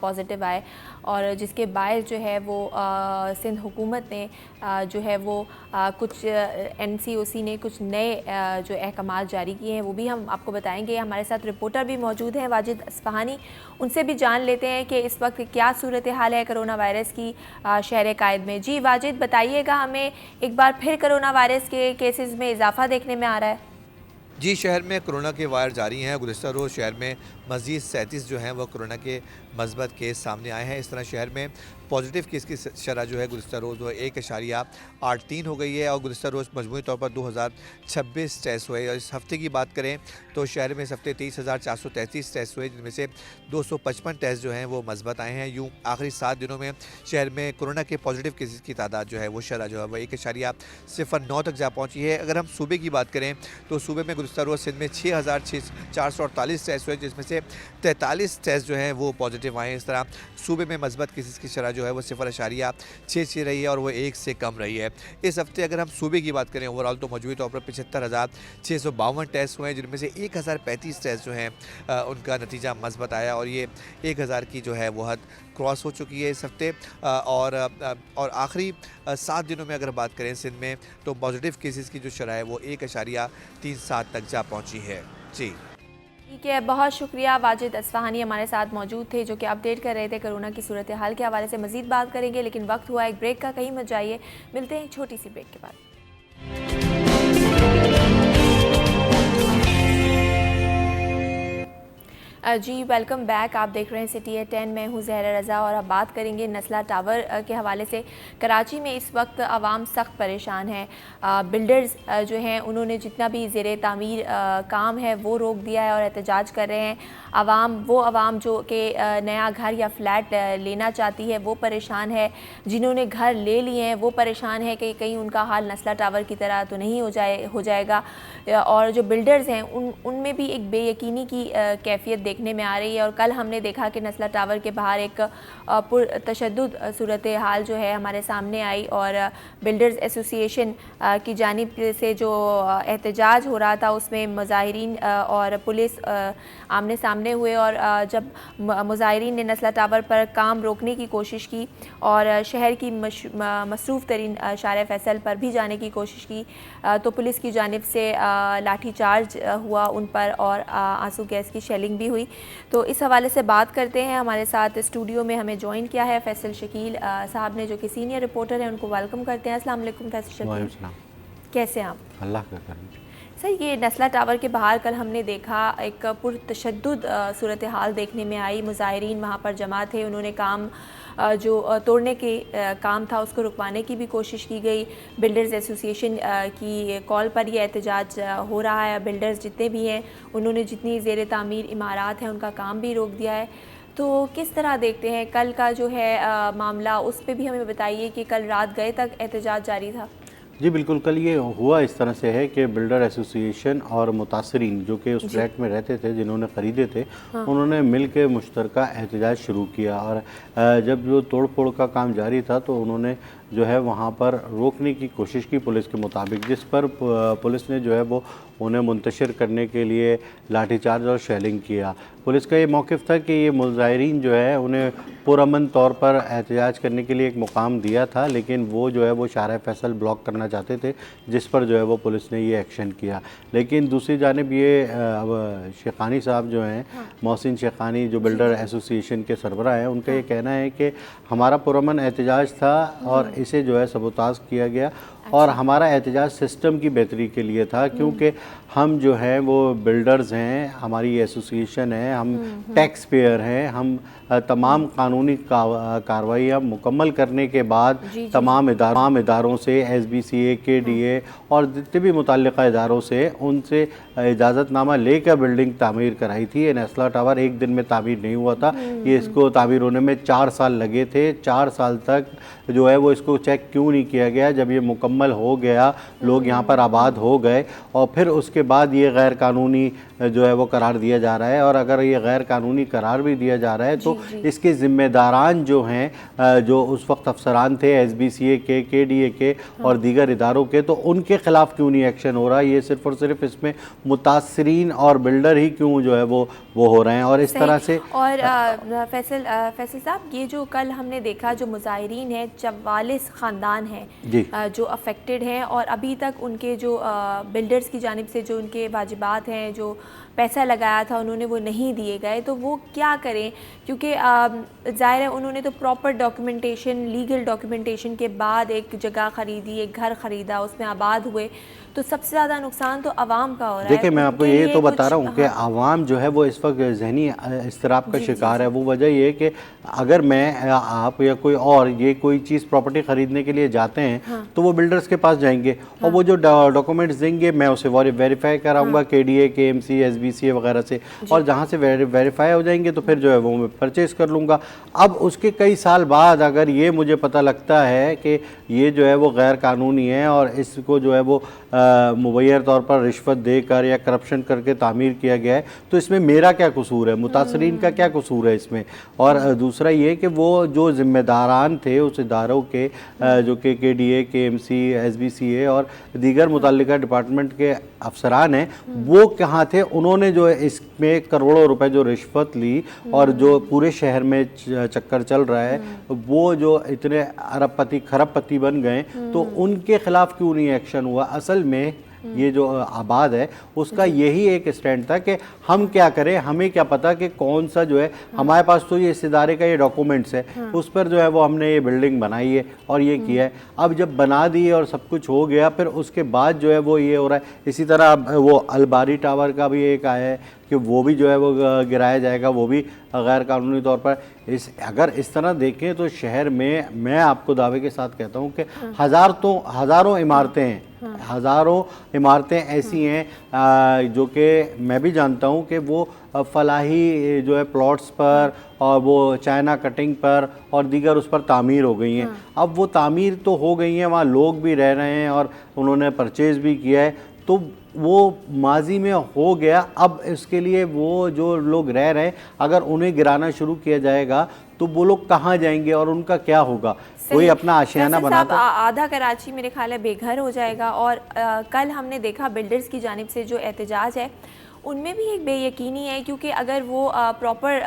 Positive آئے اور جس کے باعث جو ہے وہ سندھ حکومت نے جو ہے وہ کچھ NCOC نے کچھ نئے جو احکامات جاری کیے ہیں وہ بھی ہم آپ کو بتائیں گے. ہمارے ساتھ رپورٹر بھی موجود ہیں واجد اصفہانی, ان سے بھی جان لیتے ہیں کہ اس وقت کیا صورتحال ہے کرونا وائرس کی شہر قائد میں. جی واجد بتائیے گا ہمیں, ایک بار پھر کرونا وائرس کے کیسز میں اضافہ دیکھنے میں آ رہا ہے. جی, شہر میں کرونا کے وائر جاری ہیں. گزشتہ روز شہر میں مزید 37 جو ہیں وہ کرونا کے مثبت کیس سامنے آئے ہیں. اس طرح شہر میں پازیٹیو کیس کی شرح جو ہے گزشتہ روز وہ 1.83 ہو گئی ہے اور گزشتہ روز مجموعی طور پر 2026 ٹیسٹ ہوئے. اور اس ہفتے کی بات کریں تو شہر میں اس ہفتے 23,433 ٹیسٹ ہوئے, جن میں سے 255 ٹیسٹ جو ہیں وہ مثبت آئے ہیں. یوں آخری 7 دنوں میں شہر میں کرونا کے پازیٹیو کیسز کی تعداد جو ہے وہ شرح جو ہے وہ 1.09 تک جا پہنچی ہے. اگر ہم صوبے کی بات کریں تو صوبے میں گزشتہ روز سندھ میں 6,448 ٹیسٹ ہوئے, جس میں سے 43 ٹیسٹ جو ہیں وہ پازیٹیو آئے ہیں. اس طرح صوبے میں مثبت کیسز کی شرح جو ہے وہ 0.66 رہی ہے اور وہ 1 سے کم رہی ہے. اس ہفتے اگر ہم صوبے کی بات کریں اوورال تو مجموعی طور پر 75,652 ٹیسٹ ہوئے ہیں, جن میں سے 1,035 ٹیسٹ جو ہیں ان کا نتیجہ مثبت آیا اور یہ 1,000 کی جو ہے وہ حد کراس ہو چکی ہے اس ہفتے. اور آخری 7 دنوں میں اگر بات کریں سندھ میں تو پازیٹیو کیسز کی جو شرح ہے وہ 1.37 تک جا پہنچی ہے. جی ٹھیک ہے, بہت شکریہ. واجد اصفہانی ہمارے ساتھ موجود تھے جو کہ اپڈیٹ کر رہے تھے کرونا کی صورتحال کے حوالے سے. مزید بات کریں گے لیکن وقت ہوا ایک بریک کا, کہیں مت جائیے, ملتے ہیں ایک چھوٹی سی بریک کے بعد. جی ویلکم بیک, آپ دیکھ رہے ہیں سٹی ایٹ 10, میں ہوں زہرا رضا اور اب بات کریں گے نسلہ ٹاور کے حوالے سے. کراچی میں اس وقت عوام سخت پریشان ہیں. بلڈرز جو ہیں انہوں نے جتنا بھی زیر تعمیر کام ہے وہ روک دیا ہے اور احتجاج کر رہے ہیں. عوام جو کہ نیا گھر یا فلیٹ لینا چاہتی ہے وہ پریشان ہے, جنہوں نے گھر لے لیے ہیں وہ پریشان ہے کہ کہیں ان کا حال نسلہ ٹاور کی طرح تو نہیں ہو جائے گا. اور جو بلڈرز ہیں ان میں بھی ایک بے یقینی کی کیفیت دیکھنے میں آ رہی ہے. اور کل ہم نے دیکھا کہ نسلہ ٹاور کے باہر ایک تشدد صورتحال جو ہے ہمارے سامنے آئی اور بلڈرز ایسوسی ایشن کی جانب سے جو احتجاج ہو رہا تھا اس میں مظاہرین اور پولیس آمنے سامنے ہوئے. اور جب مظاہرین نے نسلہ ٹاور پر کام روکنے کی کوشش کی اور شہر کی مصروف ترین شارع فیصل پر بھی جانے کی کوشش کی تو پولیس کی جانب سے لاٹھی چارج ہوا ان پر اور آنسو گیس کی شیلنگ بھی ہوئی. تو اس حوالے سے بات کرتے ہیں. ہمارے ساتھ اسٹوڈیو میں ہمیں جوائن کیا ہے فیصل شکیل صاحب نے جو کہ سینئر رپورٹر ہیں, ان کو ویلکم کرتے ہیں. السلام علیکم فیصل شکیل. وعلیکم السلام. کیسے ہیں آپ؟ اللہ کا کرم. سر, یہ نسلہ ٹاور کے باہر کل ہم نے دیکھا ایک پرتشدد صورتحال دیکھنے میں آئی. مظاہرین وہاں پر جمع تھے, انہوں نے کام جو توڑنے کے کام تھا اس کو رکوانے کی بھی کوشش کی گئی. بلڈرز ایسوسی ایشن کی کال پر یہ احتجاج ہو رہا ہے. بلڈرز جتنے بھی ہیں انہوں نے جتنی زیر تعمیر عمارات ہیں ان کا کام بھی روک دیا ہے. تو کس طرح دیکھتے ہیں کل کا جو ہے معاملہ, اس پہ بھی ہمیں بتائیے کہ کل رات گئے تک احتجاج جاری تھا. جی بالکل, کل یہ ہوا اس طرح سے ہے کہ بلڈر ایسوسی ایشن اور متاثرین جو کہ اس فلیٹ میں رہتے تھے جنہوں نے خریدے تھے انہوں نے مل کے مشترکہ احتجاج شروع کیا. اور جب جو توڑ پھوڑ کا کام جاری تھا تو انہوں نے جو ہے وہاں پر روکنے کی کوشش کی پولیس کے مطابق, جس پر پولیس نے جو ہے وہ انہیں منتشر کرنے کے لیے لاٹھی چارج اور شیلنگ کیا. پولیس کا یہ موقف تھا کہ یہ مظاہرین جو ہے انہیں پرامن طور پر احتجاج کرنے کے لیے ایک مقام دیا تھا, لیکن وہ جو ہے وہ شارع فیصل بلاک کرنا چاہتے تھے, جس پر جو ہے وہ پولیس نے یہ ایکشن کیا. لیکن دوسری جانب یہ شیخانی صاحب جو ہیں, محسن شیخانی جو بلڈر ایسوسی ایشن کے سربراہ ہیں, ان کا یہ کہنا ہے کہ ہمارا پرامن احتجاج تھا اور اسے جو ہے سبوتاژ کیا گیا اور ہمارا احتجاج سسٹم کی بہتری کے لیے تھا, کیونکہ ہم جو ہیں وہ بلڈرز ہیں, ہماری ایسوسی ایشن ہے, ہم ٹیکس پیئر ہیں, ہم تمام قانونی کارروائیاں مکمل کرنے کے بعد تمام اداروں سے SBCA KDA اور جتنے بھی متعلقہ اداروں سے ان سے اجازت نامہ لے کر بلڈنگ تعمیر کرائی تھی. یہ نسلہ ٹاور ایک دن میں تعمیر نہیں ہوا تھا, یہ اس کو تعمیر ہونے میں 4 سال لگے تھے. 4 سال تک جو ہے وہ اس کو چیک کیوں نہیں کیا گیا؟ جب یہ مکمل ہو گیا, لوگ یہاں پر آباد ہو گئے اور پھر اس کے بعد یہ غیر قانونی جو ہے وہ قرار دیا جا رہا ہے، اور اگر یہ غیر قانونی قرار بھی دیا جا رہا ہے تو اس کے ذمہ داران جو ہیں جو اس وقت افسران تھے ایس بی سی اے کے، کے ڈی اے کے اور دیگر اداروں کے، تو ان کے خلاف کیوں نہیں ایکشن ہو رہا؟ یہ صرف اور صرف اس میں متاثرین اور بلڈر ہی کیوں جو ہے وہ ہو رہے ہیں؟ اور اس طرح سے اور فیصل صاحب، یہ جو کل ہم نے دیکھا جو مظاہرین ہیں 44 خاندان ہیں جو افیکٹڈ ہیں، اور ابھی تک ان کے جو بلڈرز کی جانب سے جو ان کے واجبات ہیں، جو پیسہ لگایا تھا انہوں نے وہ نہیں دیے گئے، تو وہ کیا کریں؟ کیونکہ ظاہر ہے انہوں نے تو پراپر ڈاکیومنٹیشن، لیگل ڈاکیومنٹیشن کے بعد ایک جگہ خریدی، ایک گھر خریدا، اس میں آباد ہوئے، تو سب سے زیادہ نقصان تو عوام کا ہو رہا ہے۔ دیکھیں میں آپ کو یہ تو بتا رہا ہوں کہ عوام جو ہے وہ اس وقت ذہنی اضطراب کا شکار ہے۔ وہ وجہ یہ ہے کہ اگر میں، آپ یا کوئی اور یہ کوئی چیز پراپرٹی خریدنے کے لیے جاتے ہیں تو وہ بلڈرز کے پاس جائیں گے اور وہ جو ڈاکومنٹس دیں گے میں اسے ویریفائی کراؤں گا کے D A, K M C, S B C A وغیرہ سے، اور جہاں سے ویریفائی ہو جائیں گے تو پھر جو ہے وہ میں پرچیز کر لوں گا۔ اب اس کے کئی سال بعد اگر یہ مجھے پتہ لگتا ہے کہ یہ جو ہے وہ غیر قانونی ہے اور اس کو جو ہے وہ مبینہ طور پر رشوت دے کر یا کرپشن کر کے تعمیر کیا گیا ہے، تو اس میں میرا کیا قصور ہے؟ متاثرین کا کیا قصور ہے اس میں؟ اور دوسرا یہ کہ وہ جو ذمہ داران تھے اس اداروں کے، جو کہ کے D A, K M C, S B C A اور دیگر متعلقہ ڈپارٹمنٹ کے افسران ہیں، وہ کہاں تھے؟ انہوں نے جو اس میں کروڑوں روپے جو رشوت لی اور جو پورے شہر میں چکر چل رہا ہے، وہ جو اتنے ارب پتی کھرب پتی بن گئے، تو ان کے خلاف کیوں نہیں ایکشن ہوا؟ اصل میں یہ جو آباد ہے اس کا یہی ایک سٹینڈ تھا کہ ہم کیا کریں، ہمیں کیا پتا کہ کون سا جو ہے، ہمارے پاس تو یہ اس ادارے کا یہ ڈاکومنٹس ہے، اس پر جو ہے وہ ہم نے یہ بلڈنگ بنائی ہے اور یہ کیا ہے۔ اب جب بنا دی اور سب کچھ ہو گیا، پھر اس کے بعد جو ہے وہ یہ ہو رہا ہے۔ اسی طرح وہ الباری ٹاور کا بھی ایک آیا ہے کہ وہ بھی جو ہے وہ گرایا جائے گا، وہ بھی غیر قانونی طور پر۔ اگر اس طرح دیکھیں تو شہر میں آپ کو دعوے کے ساتھ کہتا ہوں کہ ہزاروں عمارتیں ہیں، ہزاروں عمارتیں ایسی ہیں جو کہ میں بھی جانتا ہوں کہ وہ فلاحی جو ہے پلاٹس پر اور وہ چائنا کٹنگ پر اور دیگر اس پر تعمیر ہو گئی ہیں۔ اب وہ تعمیر تو ہو گئی ہیں، وہاں لوگ بھی رہ رہے ہیں اور انہوں نے پرچیز بھی کیا ہے، تو وہ ماضی میں ہو گیا۔ اب اس کے لیے وہ جو لوگ رہ رہے ہیں اگر انہیں گرانا شروع کیا جائے گا تو وہ لوگ کہاں جائیں گے اور ان کا کیا ہوگا؟ کوئی اپنا آشیانہ بناتا، آدھا کراچی میرے خیال ہے بے گھر ہو جائے گا۔ اور کل ہم نے دیکھا بلڈرز کی جانب سے جو احتجاج ہے ان میں بھی ایک بے یقینی ہے، کیونکہ اگر وہ پراپر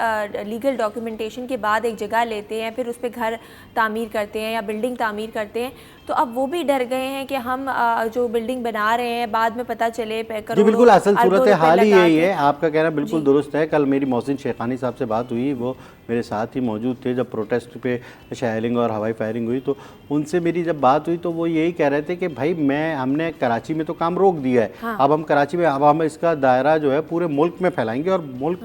لیگل ڈاکیومنٹیشن کے بعد ایک جگہ لیتے ہیں، پھر اس پہ گھر تعمیر کرتے ہیں یا بلڈنگ تعمیر کرتے ہیں، تو اب وہ بھی ڈر گئے ہیں کہ ہم جو بلڈنگ بنا رہے ہیں بعد میں پتہ چلے جی بالکل اصل صورتحال ہی یہی ہے۔ آپ کا کہنا بالکل درست ہے۔ کل میری محسن شیخانی صاحب سے بات ہوئی، وہ میرے ساتھ ہی موجود تھے جب پروٹیسٹ پہ شیلنگ اور ہوائی فائرنگ ہوئی، تو ان سے میری جب بات ہوئی تو وہ یہی کہہ رہے تھے کہ بھائی ہم نے کراچی میں تو کام روک دیا ہے، اب ہم کراچی میں، اب ہم اس کا دائرہ جو ہے پورے ملک میں پھیلائیں گے اور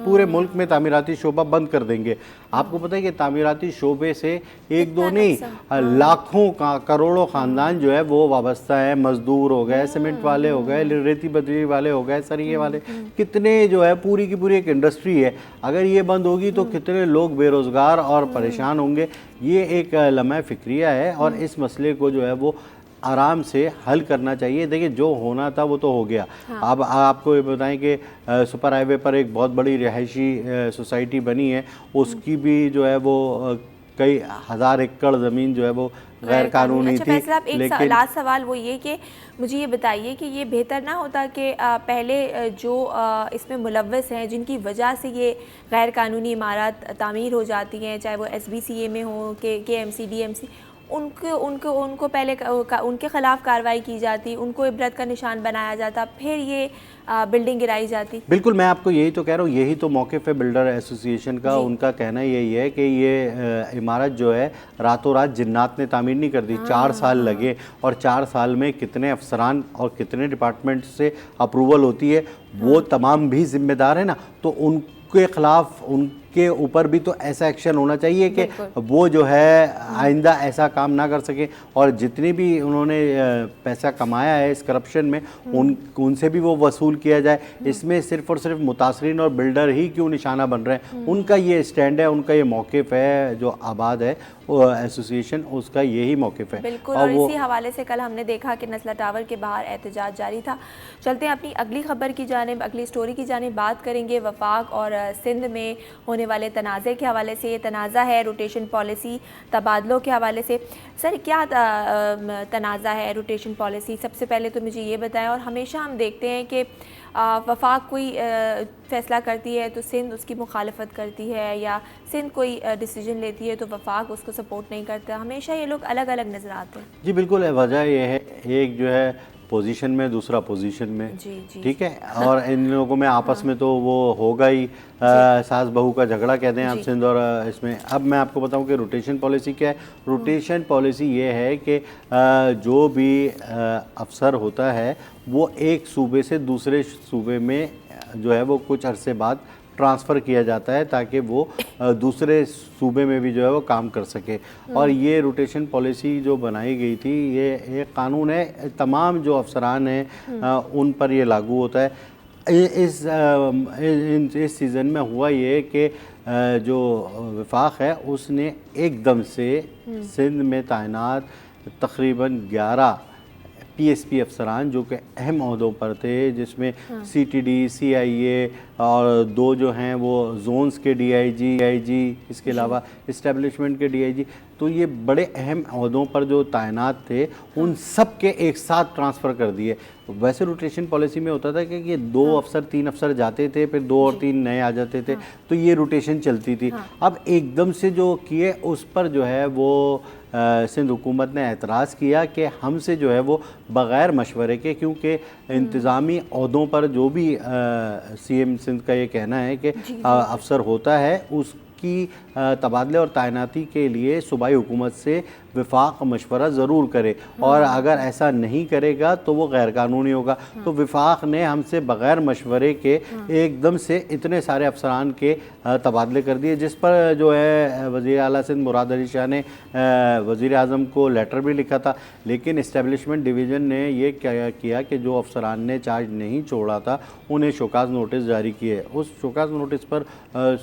پورے ملک میں تعمیراتی شعبہ بند کر دیں گے۔ آپ کو پتہ ہے کہ تعمیراتی شعبے سے ایک دو نہیں لاکھوں کروڑوں خاندان جو ہے وہ وابستہ ہیں، مزدور ہو گئے، سیمنٹ والے ہو گئے، ریتی بجری والے ہو گئے، سریے والے، کتنے جو ہے پوری کی پوری ایک انڈسٹری ہے۔ اگر یہ بند ہوگی تو کتنے لوگ بے روزگار اور پریشان ہوں گے۔ یہ ایک لمحہ فکریہ ہے اور اس مسئلے کو جو ہے وہ آرام سے حل کرنا چاہیے۔ دیکھیں جو ہونا تھا وہ تو ہو گیا۔ اب آپ کو یہ بتائیں کہ سپر ہائی وے پر ایک بہت بڑی رہائشی سوسائٹی بنی ہے، اس کی بھی جو ہے وہ کئی ہزار ایکڑ زمین جو ہے وہ غیر قانونی تھی۔ اچھا صاحب، ایک لاسٹ سوال وہ یہ کہ مجھے یہ بتائیے کہ یہ بہتر نہ ہوتا کہ پہلے جو اس میں ملوث ہیں، جن کی وجہ سے یہ غیر قانونی عمارات تعمیر ہو جاتی ہیں، چاہے وہ ایس بی سی اے میں ہوں، K M C, D M C, ان کو پہلے ان کے خلاف کارروائی کی جاتی، ان کو عبرت کا نشان بنایا جاتا، پھر یہ بلڈنگ گرائی جاتی؟ بالکل، میں آپ کو یہی تو کہہ رہا ہوں، یہی تو موقف ہے بلڈر ایسوسی ایشن کا۔ ان کا کہنا یہی ہے کہ یہ عمارت جو ہے راتوں رات جنات نے تعمیر نہیں کر دی، 4 سال لگے، اور 4 سال میں کتنے افسران اور کتنے ڈپارٹمنٹ سے اپروول ہوتی ہے، وہ تمام بھی ذمہ دار ہیں نا، تو ان کے خلاف ان کے اوپر بھی تو ایسا ایکشن ہونا چاہیے کہ وہ جو ہے آئندہ ایسا کام نہ کر سکیں، اور جتنی بھی انہوں نے پیسہ کمایا ہے اس کرپشن میں ان سے بھی وہ وصول کیا جائے۔ اس میں صرف اور صرف متاثرین اور بلڈر ہی کیوں نشانہ بن رہے ہیں؟ ان کا یہ اسٹینڈ ہے، ان کا یہ موقف ہے، جو آباد ہے ایسوسیشن، اس کا یہی موقف ہے۔ بالکل، اور اسی حوالے سے کل ہم نے دیکھا کہ نزلہ ٹاور کے باہر احتجاج جاری تھا۔ چلتے ہیں اپنی اگلی خبر کی جانب، اگلی سٹوری کی جانب بات کریں گے وفاق اور سندھ میں ہونے والے تنازع کے حوالے سے۔ یہ تنازع ہے روٹیشن پالیسی تبادلوں کے حوالے سے۔ سر کیا تنازع ہے روٹیشن پالیسی؟ سب سے پہلے تو مجھے یہ بتائیں، اور ہمیشہ ہم دیکھتے ہیں کہ وفاق کوئی فیصلہ کرتی ہے تو سندھ اس کی مخالفت کرتی ہے، یا سندھ کوئی ڈیسیجن لیتی ہے تو وفاق اس کو سپورٹ نہیں کرتا، ہمیشہ یہ لوگ الگ الگ نظر آتے ہیں۔ جی بالکل، وجہ یہ ہے ایک جو ہے پوزیشن میں، دوسرا پوزیشن میں، ٹھیک ہے، اور ان لوگوں میں آپس میں تو وہ ہوگا ہی، ساس بہو کا جھگڑا کہتے ہیں آپ سندھ اور اس میں۔ اب میں آپ کو بتاؤں کہ روٹیشن پالیسی کیا ہے۔ روٹیشن پالیسی یہ ہے کہ جو بھی افسر ہوتا ہے وہ ایک صوبے سے دوسرے صوبے میں جو ہے وہ کچھ عرصے بعد ٹرانسفر کیا جاتا ہے تاکہ وہ دوسرے صوبے میں بھی جو ہے وہ کام کر سکے۔ اور یہ روٹیشن پالیسی جو بنائی گئی تھی، یہ ایک قانون ہے، تمام جو افسران ہیں ان پر یہ لاگو ہوتا ہے۔ اس سیزن میں ہوا یہ کہ جو وفاق ہے اس نے ایک دم سے سندھ میں تعینات تقریباً 11 پی ایس پی افسران جو کہ اہم عہدوں پر تھے، جس میں سی ٹی ڈی، سی آئی اے اور 2 جو ہیں وہ زونز کے ڈی آئی جی، اس کے علاوہ اسٹیبلشمنٹ کے ڈی آئی جی، تو یہ بڑے اہم عہدوں پر جو تعینات تھے ان سب کے ایک ساتھ ٹرانسفر کر دیے۔ ویسے روٹیشن پالیسی میں ہوتا تھا کہ یہ 2 افسر 3 افسر جاتے تھے، پھر 2 اور 3 نئے آ جاتے تھے، تو یہ روٹیشن چلتی تھی۔ اب ایک دم سے جو کیے اس پر جو ہے وہ سندھ حکومت نے اعتراض کیا کہ ہم سے جو ہے وہ بغیر مشورے کے، کیونکہ انتظامی عہدوں پر جو بھی سی ایم سندھ کا یہ کہنا ہے کہ افسر ہوتا ہے اس کی تبادلے اور تعیناتی کے لیے صوبائی حکومت سے وفاق مشورہ ضرور کرے، اور اگر ایسا نہیں کرے گا تو وہ غیر قانونی ہوگا۔ تو وفاق نے ہم سے بغیر مشورے کے ایک دم سے اتنے سارے افسران کے تبادلے کر دیے، جس پر جو ہے وزیر اعلیٰ سندھ مراد علی شاہ نے وزیر اعظم کو لیٹر بھی لکھا تھا، لیکن اسٹیبلشمنٹ ڈویژن نے یہ کیا کہ جو افسران نے چارج نہیں چھوڑا تھا انہیں شوکاز نوٹس جاری کیے۔ اس شوکاز نوٹس پر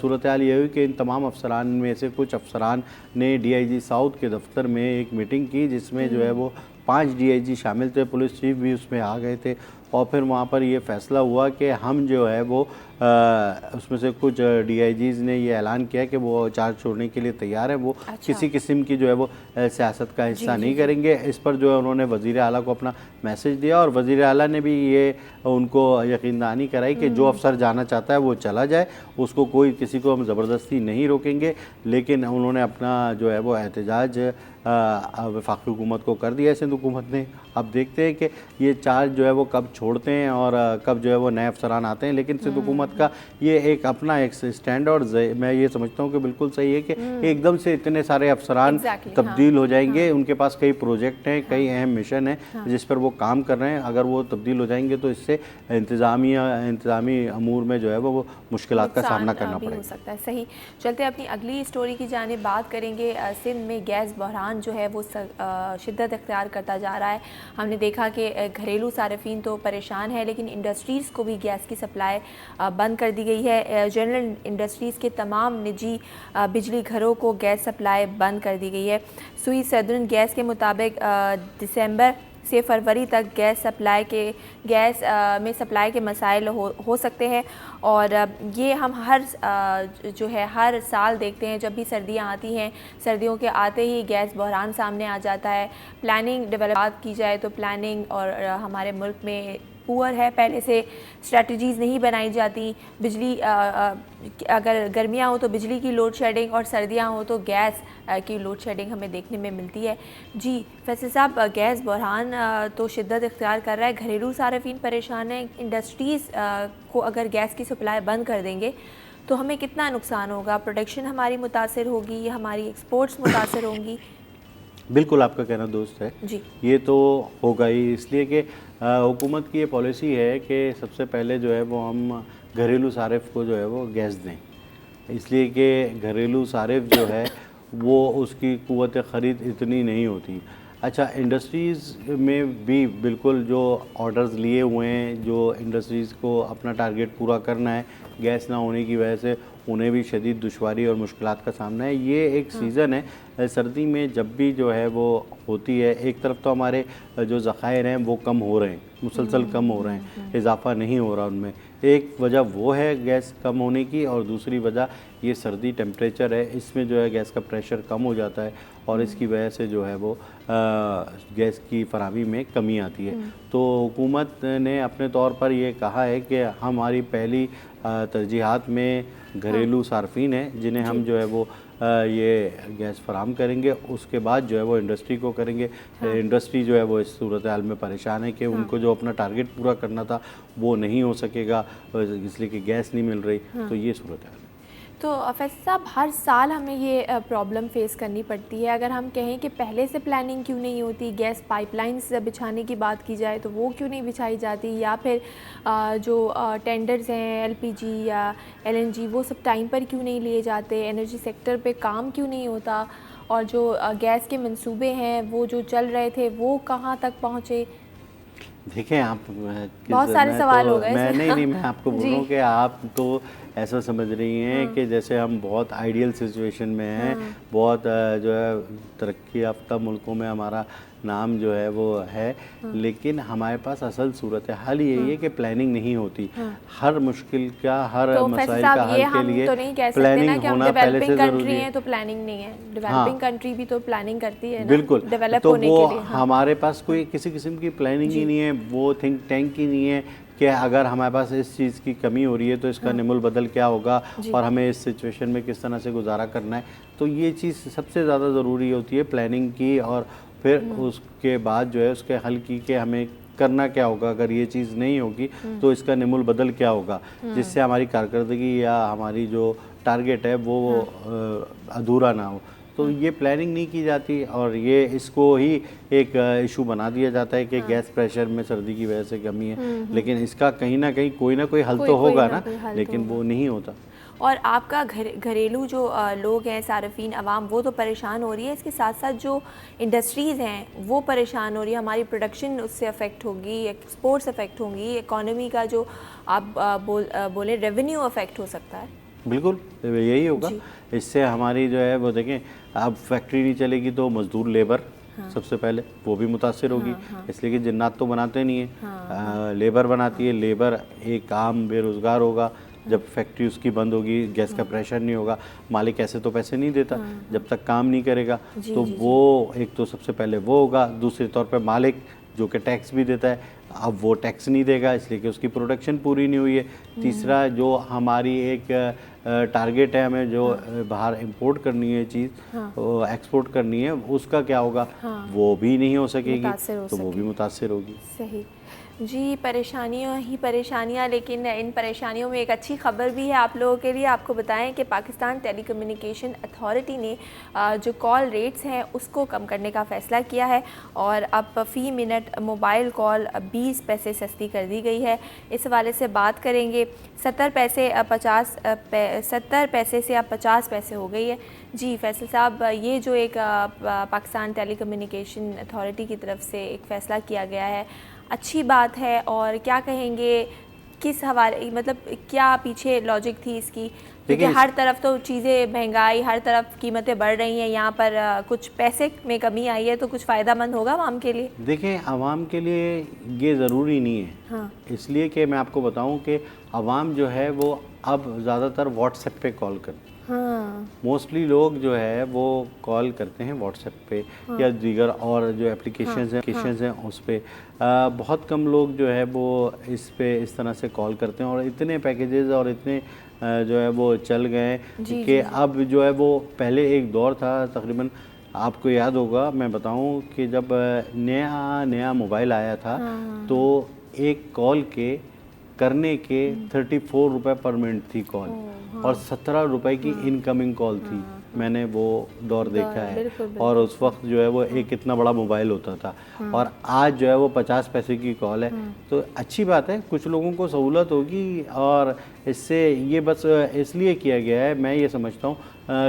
صورتحال یہ ہوئی کہ ان تمام افسران میں سے کچھ افسران نے ڈی آئی جی ساؤتھ کے دفتر میں ایک میٹنگ کی، جس میں جو ہے وہ 5 ڈی آئی جی شامل تھے، پولیس چیف بھی اس میں آ گئے تھے، اور پھر وہاں پر یہ فیصلہ ہوا کہ ہم جو ہے وہ اس میں سے کچھ ڈی آئی جیز نے یہ اعلان کیا کہ وہ چارج چھوڑنے کے لیے تیار ہیں، وہ کسی قسم کی جو ہے وہ سیاست کا حصہ نہیں کریں گے۔ اس پر جو ہے انہوں نے وزیر اعلیٰ کو اپنا میسج دیا، اور وزیر اعلیٰ نے بھی یہ ان کو یقین دہانی کرائی کہ جو افسر جانا چاہتا ہے وہ چلا جائے، اس کو کسی کو ہم زبردستی نہیں روکیں گے۔ لیکن انہوں نے اپنا جو ہے وہ احتجاج وفاقی حکومت کو کر دیا ہے سندھ حکومت نے۔ اب دیکھتے ہیں کہ یہ چارج جو ہے وہ کب چھوڑتے ہیں اور کب جو ہے وہ نئے افسران آتے ہیں، لیکن سندھ حکومت کا یہ ایک اپنا ایک اسٹینڈ، اور میں یہ سمجھتا ہوں کہ بالکل صحیح ہے کہ ایک دم سے اتنے سارے افسران تبدیل ہو جائیں گے۔ ان کے پاس کئی پروجیکٹ ہیں، کئی اہم مشن ہیں جس پر وہ کام کر رہے ہیں، اگر وہ تبدیل ہو جائیں گے تو اس سے انتظامی امور میں جو ہے وہ مشکلات کا سامنا کرنا پڑے گا۔ صحیح، چلتے ہیں اپنی اگلی سٹوری کی جانب بات کریں گے۔ سندھ میں گیس بحران جو ہے وہ شدت اختیار کرتا جا رہا ہے۔ ہم نے دیکھا کہ گھریلو صارفین تو پریشان ہے، لیکن انڈسٹریز کو بھی گیس کی سپلائی بند کر دی گئی ہے۔ جنرل انڈسٹریز کے تمام نجی بجلی گھروں کو گیس سپلائی بند کر دی گئی ہے۔ سوئی سدرن گیس کے مطابق دسمبر سے فروری تک گیس میں سپلائی کے مسائل ہو سکتے ہیں، اور یہ ہم ہر سال دیکھتے ہیں جب بھی سردیاں آتی ہیں، سردیوں کے آتے ہی گیس بحران سامنے آ جاتا ہے۔ پلاننگ ڈیولپ کی جائے تو پلاننگ اور ہمارے ملک میں پور ہے، پہلے سے اسٹریٹجیز نہیں بنائی جاتی۔ بجلی اگر گرمیاں ہوں تو بجلی کی لوڈ شیڈنگ، اور سردیاں ہوں تو گیس کی لوڈ شیڈنگ ہمیں دیکھنے میں ملتی ہے۔ جی فیصل صاحب، گیس بحران تو شدت اختیار کر رہا ہے، گھریلو صارفین پریشان ہیں، انڈسٹریز کو اگر گیس کی سپلائی بند کر دیں گے تو ہمیں کتنا نقصان ہوگا؟ پروڈکشن ہماری متاثر ہوگی، ہماری ایکسپورٹس متاثر ہوں گی؟ بالکل آپ کا کہنا درست ہے، جی یہ تو ہوگا ہی، اس لیے کہ حکومت کی یہ پالیسی ہے کہ سب سے پہلے جو ہے وہ ہم گھریلو صارف کو جو ہے وہ گیس دیں، اس لیے کہ گھریلو صارف جو ہے وہ اس کی قوت خرید اتنی نہیں ہوتی. اچھا, انڈسٹریز میں بھی بالکل جو آرڈرز لیے ہوئے ہیں, جو انڈسٹریز کو اپنا ٹارگیٹ پورا کرنا ہے, گیس نہ ہونے کی وجہ سے انہیں بھی شدید دشواری اور مشکلات کا سامنا ہے. یہ ایک سیزن ہے سردی میں جب بھی جو ہے وہ ہوتی ہے, ایک طرف تو ہمارے جو ذخائر ہیں وہ کم ہو رہے ہیں, مسلسل کم ہو رہے ہیں, اضافہ نہیں ہو رہا ان میں. ایک وجہ وہ ہے گیس کم ہونے کی, اور دوسری وجہ یہ سردی ٹیمپریچر ہے, اس میں جو ہے گیس کا پریشر کم ہو جاتا ہے اور اس کی وجہ سے جو ہے وہ گیس کی فراہمی میں کمی آتی ہے. تو حکومت نے اپنے طور پر یہ کہا ہے کہ ہماری پہلی ترجیحات میں گھریلو صارفین ہیں جنہیں ہم جو ہے وہ یہ گیس فراہم کریں گے, اس کے بعد جو ہے وہ انڈسٹری کو کریں گے. انڈسٹری جو ہے وہ اس صورتحال میں پریشان ہے کہ ان کو جو اپنا ٹارگیٹ پورا کرنا تھا وہ نہیں ہو سکے گا اس لیے کہ گیس نہیں مل رہی. تو یہ صورتحال ہے. تو فیصل صاحب, ہر سال ہمیں یہ پرابلم فیس کرنی پڑتی ہے. اگر ہم کہیں کہ پہلے سے پلاننگ کیوں نہیں ہوتی, گیس پائپ لائنز بچھانے کی بات کی جائے تو وہ کیوں نہیں بچھائی جاتی, یا پھر جو ٹینڈرز ہیں LPG یا LNG وہ سب ٹائم پر کیوں نہیں لیے جاتے, انرجی سیکٹر پہ کام کیوں نہیں ہوتا, اور جو گیس کے منصوبے ہیں وہ جو چل رہے تھے وہ کہاں تک پہنچے؟ دیکھیں آپ بہت سارے سوال ہو گئے. نہیں, میں آپ کو بول رہا ہوں کہ آپ تو ایسا سمجھ رہی ہیں کہ جیسے ہم بہت آئیڈیل سچویشن میں ہیں, بہت جو ہے ترقی یافتہ ملکوں میں ہمارا نام جو ہے وہ ہے, لیکن ہمارے پاس اصل صورتحال یہی ہے کہ پلاننگ نہیں ہوتی. ہر مشکل کا, ہر مسائل کا حل کے لیے پلاننگ ہونا پہلے سے ضروری ہے. تو پلاننگ نہیں ہے, ڈیولپنگ کنٹری بھی تو پلاننگ کرتی ہے نا بالکل, ڈیولپ تو ہونے کے وہ لیے. ہمارے پاس کوئی کسی قسم کی پلاننگ ہی نہیں ہے, وہ تھنک ٹینک ہی نہیں ہے کہ اگر ہمارے پاس اس چیز کی کمی ہو رہی ہے تو اس کا نم البدل کیا ہوگا اور ہمیں اس سچویشن میں کس طرح سے گزارا کرنا ہے. تو یہ چیز سب سے زیادہ ضروری ہوتی ہے پلاننگ کی, اور پھر اس کے بعد جو ہے اس کے حل کی کہ ہمیں کرنا کیا ہوگا. اگر یہ چیز نہیں ہوگی تو اس کا نم البدل کیا ہوگا جس سے ہماری کارکردگی یا ہماری جو ٹارگیٹ ہے وہ ادھورا نہ ہو. تو یہ پلاننگ نہیں کی جاتی اور یہ اس کو ہی ایک ایشو بنا دیا جاتا ہے کہ گیس پریشر میں سردی کی وجہ سے کمی ہے, لیکن اس کا کہیں نہ کہیں کوئی نہ کوئی حل تو ہوگا نا, لیکن وہ نہیں ہوتا. اور آپ کا گھریلو جو لوگ ہیں, صارفین, عوام, وہ تو پریشان ہو رہی ہے, اس کے ساتھ ساتھ جو انڈسٹریز ہیں وہ پریشان ہو رہی ہے. ہماری پروڈکشن اس سے افیکٹ ہوگی, ایکسپورٹس افیکٹ ہوں گی, اکانومی کا جو آپ بولیں ریونیو افیکٹ ہو سکتا ہے. بالکل یہی ہوگا. اس سے ہماری جو ہے وہ دیکھیں, اب فیکٹری نہیں چلے گی تو مزدور لیبر سب سے پہلے وہ بھی متاثر ہوگی, اس لیے کہ جنات تو بناتے نہیں ہیں, لیبر بناتی ہے. لیبر ایک عام بے روزگار ہوگا, جب فیکٹری اس کی بند ہوگی, گیس کا پریشر نہیں ہوگا, مالک ایسے تو پیسے نہیں دیتا جب تک کام نہیں کرے گا. تو وہ ایک تو سب سے پہلے وہ ہوگا. دوسرے طور پہ مالک جو کہ ٹیکس بھی دیتا ہے, اب وہ ٹیکس نہیں دے گا اس لیے کہ اس کی پروڈکشن پوری نہیں ہوئی ہے. تیسرا جو ہماری ایک ٹارگیٹ ہے, ہمیں جو باہر امپورٹ کرنی ہے چیز, ایکسپورٹ کرنی ہے, اس کا کیا ہوگا, وہ بھی نہیں ہو سکے گی, تو وہ بھی متاثر ہوگی. صحیح جی, پریشانیاں ہی پریشانیاں, لیکن ان پریشانیوں میں ایک اچھی خبر بھی ہے آپ لوگوں کے لیے. آپ کو بتائیں کہ پاکستان ٹیلی کمیونیکیشن اتھارٹی نے جو کال ریٹس ہیں اس کو کم کرنے کا فیصلہ کیا ہے, اور اب فی منٹ موبائل کال 20 پیسے سستی کر دی گئی ہے. اس حوالے سے بات کریں گے. 70 پیسے سے اب 50 پیسے ہو گئی ہے. جی فیصل صاحب, یہ جو ایک پاکستان ٹیلی کمیونیکیشن اتھارٹی کی طرف سے ایک فیصلہ کیا گیا ہے, اچھی بات ہے, اور کیا کہیں گے کس حوالے, مطلب کیا پیچھے لاجک تھی اس کی, کیونکہ ہر طرف تو چیزیں مہنگائی, ہر طرف قیمتیں بڑھ رہی ہیں, یہاں پر کچھ پیسے میں کمی آئی ہے, تو کچھ فائدہ مند ہوگا عوام کے لیے؟ دیکھیں, عوام کے لیے یہ ضروری نہیں ہے, اس لیے کہ میں آپ کو بتاؤں کہ عوام جو ہے وہ اب زیادہ تر واٹس ایپ پہ کال کرتی ہے. موسٹلی لوگ جو ہے وہ کال کرتے ہیں واٹس ایپ پہ یا دیگر اور جو اپلیکیشنز ہیں اس پہ. بہت کم لوگ جو ہے وہ اس پہ اس طرح سے کال کرتے ہیں, اور اتنے پیکیجز اور اتنے جو ہے وہ چل گئے ہیں کہ اب جو ہے وہ, پہلے ایک دور تھا تقریباً, آپ کو یاد ہوگا, میں بتاؤں کہ جب نیا موبائل آیا تھا تو ایک کال کے کرنے کے 34 روپے پر منٹ تھی کال, اور 17 روپے کی انکمنگ کال تھی. میں نے وہ دور دیکھا ہے، بالکل اور اس وقت جو ہے وہ ایک اتنا بڑا موبائل ہوتا تھا، اور آج جو ہے وہ 50 پیسے کی کال ہے. تو اچھی بات ہے، کچھ لوگوں کو سہولت ہوگی، اور اس سے یہ بس اس لیے کیا گیا ہے، میں یہ سمجھتا ہوں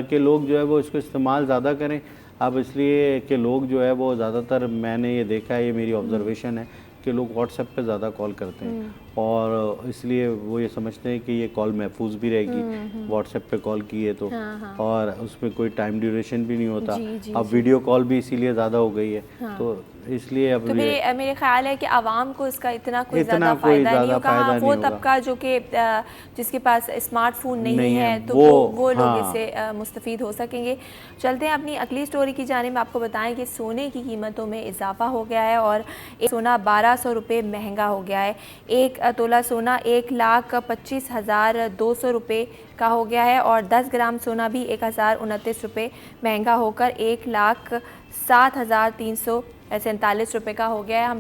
کہ لوگ جو ہے وہ اس کو استعمال زیادہ کریں. اب اس لیے کہ لوگ جو ہے وہ زیادہ تر، میں نے یہ دیکھا ہے، یہ میری آبزرویشن ہے کہ لوگ واٹس ایپ پہ زیادہ کال کرتے ہیں، اور اس لیے وہ یہ سمجھتے ہیں کہ یہ کال محفوظ بھی رہے گی، واٹس ایپ پہ کال کی ہے تو، اور اس میں کوئی ٹائم ڈیوریشن بھی نہیں ہوتا. اب ویڈیو کال بھی اسی لیے زیادہ ہو گئی ہے، تو اس لیے اب تو میرے خیال ہے کہ عوام کو اس کا اتنا کوئی زیادہ فائدہ نہیں ہوگا. ہاں، وہ طبقہ جو کہ جس کے پاس اسمارٹ فون نہیں ہے تو وہ لوگ اس سے مستفید ہو سکیں گے. چلتے ہیں اپنی اگلی سٹوری کی جانب. آپ کو بتائیں کہ سونے کی قیمتوں میں اضافہ ہو گیا ہے، اور سونا 1200 روپے مہنگا ہو گیا ہے. 1 تولہ سونا 1,25,200 روپے کا ہو گیا ہے، اور 10 گرام سونا بھی 1,029 روپے مہنگا ہو کر 1,07,347 روپے کا ہو گیا ہے. ہم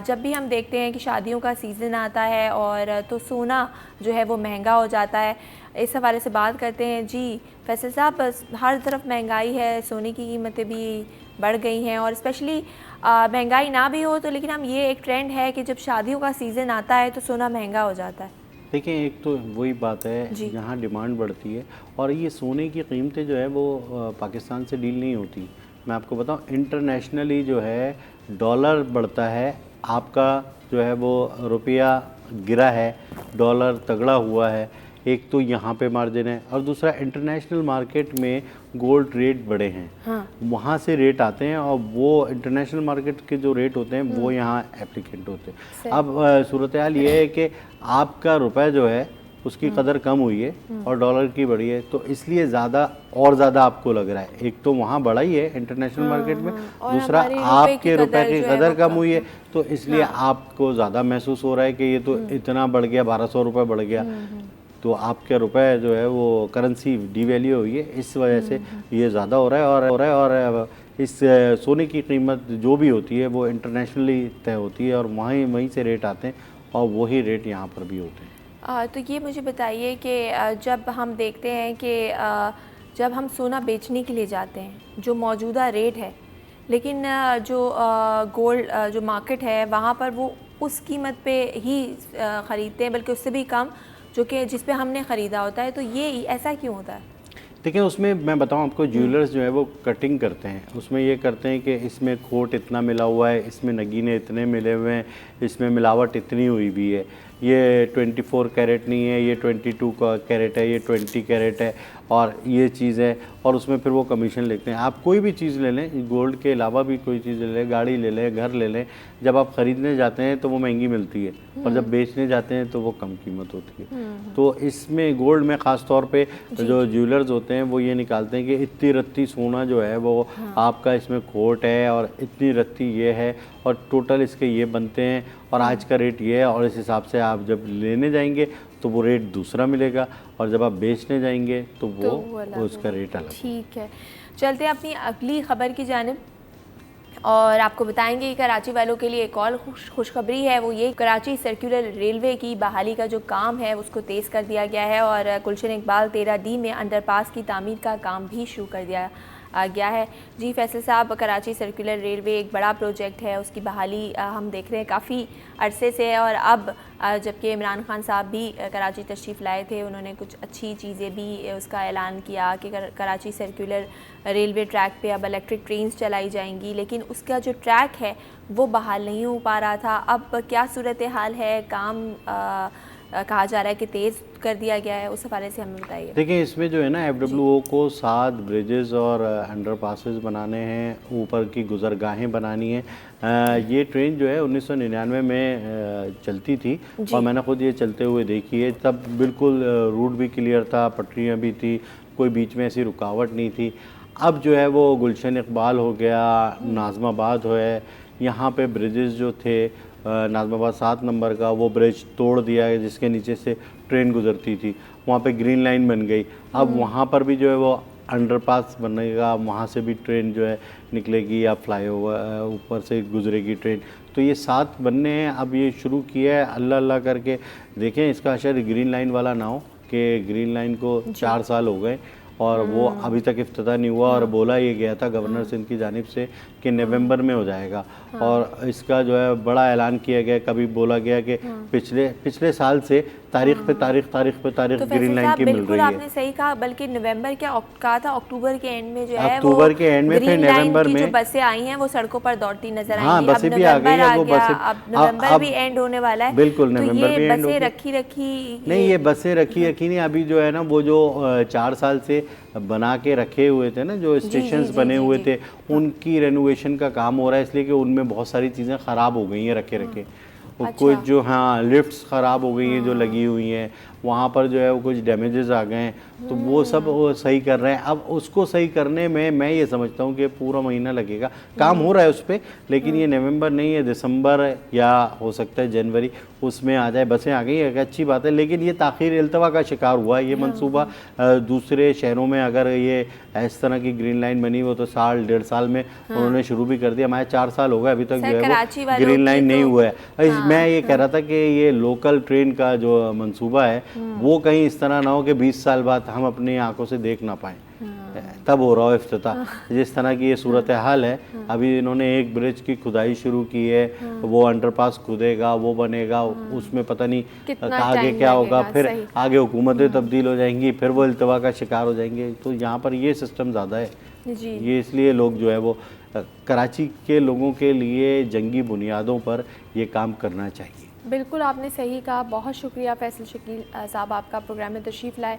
جب بھی ہم دیکھتے ہیں کہ شادیوں کا سیزن آتا ہے اور تو سونا جو ہے وہ مہنگا ہو جاتا ہے. اس حوالے سے بات کرتے ہیں. جی فیصل صاحب، ہر طرف مہنگائی ہے، سونے کی قیمتیں بھی بڑھ گئی ہیں، اور اسپیشلی مہنگائی نہ بھی ہو تو لیکن ہم یہ ایک ٹرینڈ ہے کہ جب شادیوں کا سیزن آتا ہے تو سونا مہنگا ہو جاتا ہے. دیکھیں، ایک تو وہی بات ہے، یہاں ڈیمانڈ بڑھتی ہے، اور یہ سونے کی قیمتیں جو ہے وہ پاکستان سے ڈیل نہیں ہوتی. میں آپ کو بتاؤں، انٹرنیشنلی جو ہے ڈالر بڑھتا ہے، آپ کا جو ہے وہ روپیہ گرا ہے، ڈالر تگڑا ہوا ہے. ایک تو یہاں پہ مارجن ہے، اور دوسرا انٹرنیشنل مارکیٹ میں گولڈ ریٹ بڑے ہیں، وہاں سے ریٹ آتے ہیں، اور وہ انٹرنیشنل مارکیٹ کے جو ریٹ ہوتے ہیں وہ یہاں اپلیکینٹ ہوتے ہیں. اب صورتحال یہ ہے کہ آپ کا روپے جو ہے اس کی قدر کم ہوئی ہے اور ڈالر کی بڑھی ہے، تو اس لیے زیادہ آپ کو لگ رہا ہے. ایک تو وہاں بڑھا ہی ہے انٹرنیشنل مارکیٹ میں، دوسرا آپ کے روپے کی قدر کم ہوئی ہے، تو اس لیے آپ کو زیادہ محسوس ہو رہا ہے کہ یہ تو اتنا بڑھ گیا، 1200 روپے بڑھ گیا. تو آپ کے روپے جو ہے وہ کرنسی ڈی ویلیو ہوئی ہے، اس وجہ سے یہ زیادہ ہو رہا ہے. اور اس سونے کی قیمت جو بھی ہوتی ہے وہ انٹرنیشنلی طے ہوتی ہے، اور وہیں سے ریٹ آتے ہیں، اور وہی ریٹ یہاں پر بھی ہوتے ہیں. تو یہ مجھے بتائیے کہ جب ہم دیکھتے ہیں کہ جب ہم سونا بیچنے کے لیے جاتے ہیں جو موجودہ ریٹ ہے، لیکن جو گولڈ جو مارکیٹ ہے وہاں پر وہ اس قیمت پہ ہی خریدتے ہیں، بلکہ اس سے بھی کم جو کہ جس پہ ہم نے خریدا ہوتا ہے. تو یہ ایسا کیوں ہوتا ہے؟ دیکھیں، اس میں میں بتاؤں آپ کو، جیولرز جو ہے وہ کٹنگ کرتے ہیں، اس میں یہ کرتے ہیں کہ اس میں کھوٹ اتنا ملا ہوا ہے، اس میں نگینے اتنے ملے ہوئے ہیں، اس میں ملاوٹ اتنی ہوئی بھی ہے، یہ 24 کیرٹ نہیں ہے، یہ 22 کیرٹ ہے، یہ 20 کیرٹ ہے، اور یہ چیز ہے، اور اس میں پھر وہ کمیشن لیتے ہیں. آپ کوئی بھی چیز لے لیں، گولڈ کے علاوہ بھی کوئی چیز لے لیں، گاڑی لے لیں، گھر لے لیں، جب آپ خریدنے جاتے ہیں تو وہ مہنگی ملتی ہے، اور جب بیچنے جاتے ہیں تو وہ کم قیمت ہوتی ہے. تو اس میں گولڈ میں خاص طور پہ جو جیولرز ہوتے ہیں وہ یہ نکالتے ہیں کہ اتنی رتی سونا جو ہے وہ آپ کا اس میں کھوٹ ہے، اور اتنی رتی یہ ہے، اور ٹوٹل اس کے یہ بنتے ہیں، اور آج کا ریٹ یہ ہے، اور اس حساب سے آپ جب لینے جائیں گے تو وہ ریٹ دوسرا ملے گا، اور جب آپ بیچنے جائیں گے تو وہ اس کا ریٹ الگ. ٹھیک ہے، چلتے ہیں اپنی اگلی خبر کی جانب، اور آپ کو بتائیں گے کہ کراچی والوں کے لیے ایک اور خوشخبری ہے. وہ یہ کراچی سرکولر ریلوے کی بحالی کا جو کام ہے اس کو تیز کر دیا گیا ہے، اور گلشن اقبال 13D میں انڈر پاس کی تعمیر کا کام بھی شروع کر دیا گیا ہے. جی فیصل صاحب، کراچی سرکولر ریلوے ایک بڑا پروجیکٹ ہے، اس کی بحالی ہم دیکھ رہے ہیں کافی عرصے سے ہے، اور اب جبکہ عمران خان صاحب بھی کراچی تشریف لائے تھے، انہوں نے کچھ اچھی چیزیں بھی اس کا اعلان کیا کہ کراچی سرکولر ریلوے ٹریک پہ اب الیکٹرک ٹرینز چلائی جائیں گی، لیکن اس کا جو ٹریک ہے وہ بحال نہیں ہو پا رہا تھا. اب کیا صورتحال ہے؟ کام کہا جا رہا ہے کہ تیز کر دیا گیا ہے، اس حوالے سے ہمیں بتائیے. دیکھیں، اس میں جو ہے نا FWO کو 7 بریجز اور انڈر پاسز بنانے ہیں، اوپر کی گزرگاہیں بنانی ہیں. یہ ٹرین جو ہے 1999 میں چلتی تھی، اور میں نے خود یہ چلتے ہوئے دیکھی ہے. تب بالکل روٹ بھی کلیئر تھا، پٹریاں بھی تھی، کوئی بیچ میں ایسی رکاوٹ نہیں تھی. اب جو ہے وہ گلشن اقبال ہو گیا، ناظم آباد ہے، یہاں پہ بریجز جو تھے، ناظم آباد 7 نمبر کا وہ برج توڑ دیا ہے جس کے نیچے سے ٹرین گزرتی تھی، وہاں پہ گرین لائن بن گئی. اب وہاں پر بھی جو ہے وہ انڈر پاس بنے گا، وہاں سے بھی ٹرین جو ہے نکلے گی، یا فلائی اوپر سے گزرے گی ٹرین. تو یہ 7 بننے ہیں، اب یہ شروع کیا ہے اللہ اللہ کر کے. دیکھیں، اس کا شاید گرین لائن والا نہ ہو، کہ گرین لائن کو 4 سال ہو گئے، اور وہ ابھی تک افتتاح نہیں ہوا، اور بولا یہ گیا تھا گورنر سندھ کی جانب سے کہ نومبر میں ہو جائے گا، اور اس کا جو ہے بڑا اعلان کیا گیا، کبھی بولا گیا کہ پچھلے سال سے تاریخ پہ تاریخ گرین لائن کی مل رہی بالکل ہے۔ آپ نے صحیح کہا، بلکہ نومبر کیا کہا تھا، اکتوبر کے اینڈ میں جو ہے اکتوبر کے اینڈ میں، پھر گرین لائن نومبر کی میں جو بسیں آئی ہیں وہ سڑکوں پر دوڑتی نظر ہاں آئیں گی۔ بسیں بھی آ گئی ہیں، وہ بسیں اب نومبر بھی اینڈ ہونے والا ہے، بالکل تو نومبر بھی یہ اینڈ بسیں رکھی نہیں، یہ بسیں رکھی نہیں، ابھی جو ہے نا وہ جو 4 سال سے بنا کے رکے ہوئے تھے نا، جو اسٹیشنز بنے ہوئے تھے، ان کی رینوویشن کا کام ہو رہا ہے، اس لیے کہ ان میں بہت ساری چیزیں خراب ہو گئی ہیں رکھے کچھ جو لفٹس خراب ہو گئی ہیں جو لگی ہوئی ہیں، وہاں پر جو ہے وہ کچھ ڈیمیجز آ گئے ہیں، تو وہ سب صحیح کر رہے ہیں۔ اب اس کو صحیح کرنے میں یہ سمجھتا ہوں کہ پورا مہینہ لگے گا، کام ہو رہا ہے اس پہ، لیکن یہ نومبر نہیں ہے، دسمبر یا ہو سکتا ہے جنوری، اس میں آ جائے۔ بسیں آ گئی ہیں، اچھی بات ہے، لیکن یہ تاخیر التوا کا شکار ہوا ہے یہ منصوبہ۔ دوسرے شہروں میں اگر یہ اس طرح کی گرین لائن بنی ہو تو 1.5 سال میں انہوں نے شروع بھی کر دیا، ہمارے 4 سال ہو گئے ابھی تک جو ہے وہ گرین لائن نہیں ہوا ہے۔ میں یہ کہہ رہا تھا کہ یہ لوکل ٹرین کا جو منصوبہ ہے وہ کہیں اس طرح نہ ہو کہ 20 سال بعد ہم اپنی آنکھوں سے دیکھ نہ پائیں، تب ہو رہا ہو افتتاح۔ جس طرح کی یہ صورتحال ہے، ابھی انہوں نے ایک برج کی کھدائی شروع کی ہے، وہ انڈر پاس کھدے گا، وہ بنے گا، اس میں پتہ نہیں آگے کیا ہوگا، پھر آگے حکومتیں تبدیل ہو جائیں گی، پھر وہ التوا کا شکار ہو جائیں گے، تو یہاں پر یہ سسٹم زیادہ ہے۔ یہ اس لیے لوگ جو ہے وہ کراچی کے لوگوں کے لیے جنگی بنیادوں پر یہ کام کرنا چاہیے۔ بالکل آپ نے صحیح کہا، بہت شکریہ فیصل شکیل صاحب، آپ کا پروگرام میں تشریف لائے۔